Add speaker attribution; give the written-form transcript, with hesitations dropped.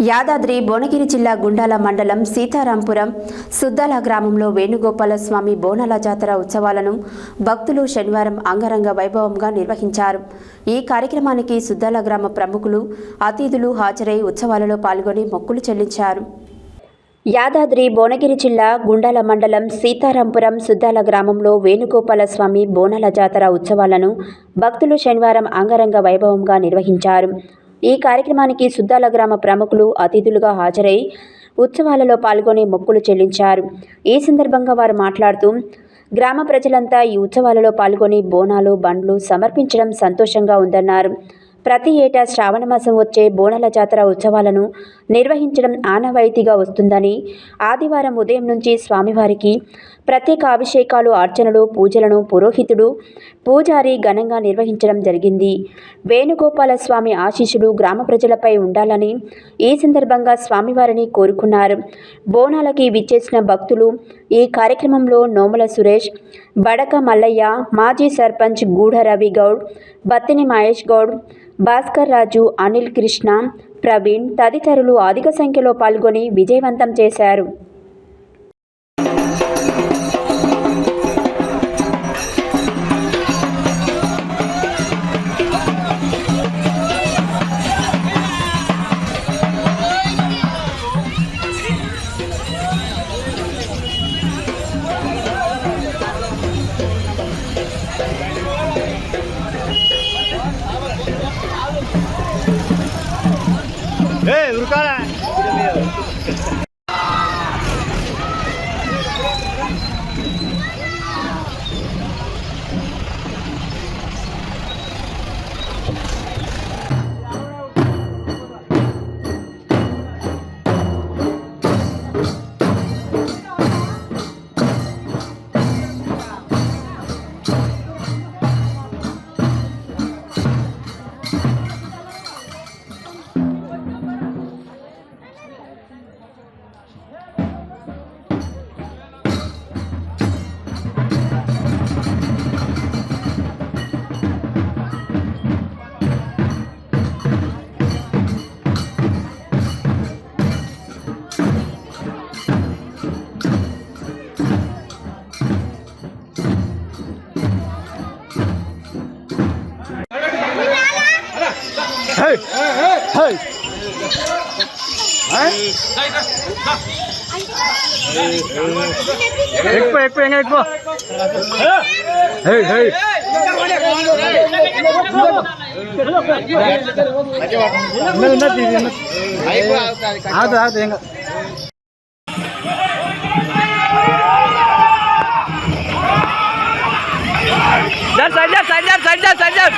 Speaker 1: యాదాద్రి భువనగిరి జిల్లా గుండాల మండలం సీతారాంపురం సుద్దాల గ్రామంలో వేణుగోపాల స్వామి బోనాల జాతర ఉత్సవాలను భక్తులు శనివారం అంగరంగ వైభవంగా నిర్వహించారు. ఈ కార్యక్రమానికి సుద్దాల గ్రామ ప్రముఖులు, అతిథులు హాజరై ఉత్సవాలలో పాల్గొని మొక్కులు చెల్లించారు. యాదాద్రి భువనగిరి జిల్లా గుండాల మండలం సీతారాంపురం సుద్దాల గ్రామంలో వేణుగోపాల స్వామి బోనాల జాతర ఉత్సవాలను భక్తులు శనివారం అంగరంగ వైభవంగా నిర్వహించారు. ఈ కార్యక్రమానికి సుద్దాల గ్రామ ప్రముఖులు అతిథులుగా హాజరై ఉత్సవాలలో పాల్గొని మొక్కులు చెల్లించారు. ఈ సందర్భంగా వారు మాట్లాడుతూ, గ్రామ ప్రజలంతా ఈ ఉత్సవాలలో పాల్గొని బోనాలు, బండ్లు సమర్పించడం సంతోషంగా ఉందన్నారు. ప్రతి ఏటా శ్రావణ మాసం వచ్చే బోనాల జాతర ఉత్సవాలను నిర్వహించడం ఆనవాయితీగా వస్తుందని, ఆదివారం ఉదయం నుంచి స్వామివారికి ప్రత్యేక అభిషేకాలు, అర్చనలు, పూజలను పురోహితుడు, పూజారి ఘనంగా నిర్వహించడం జరిగింది. వేణుగోపాల స్వామి ఆశీస్సులు గ్రామ ప్రజలపై ఉండాలని ఈ సందర్భంగా స్వామివారిని కోరుకున్నారు. బోనాలకి విచ్చేసిన భక్తులు ఈ కార్యక్రమంలో నోముల సురేష్, బడక మల్లయ్య, మాజీ సర్పంచ్ గూఢ రవి గౌడ్, బత్తిని మహేష్ గౌడ్, భాస్కర్ రాజు, అనిల్ కృష్ణ, ప్రవీణ్ తదితరులు అధిక సంఖ్యలో పాల్గొని విజయవంతం చేశారు.
Speaker 2: ఉరకాలా ఎక్కువ సైడ్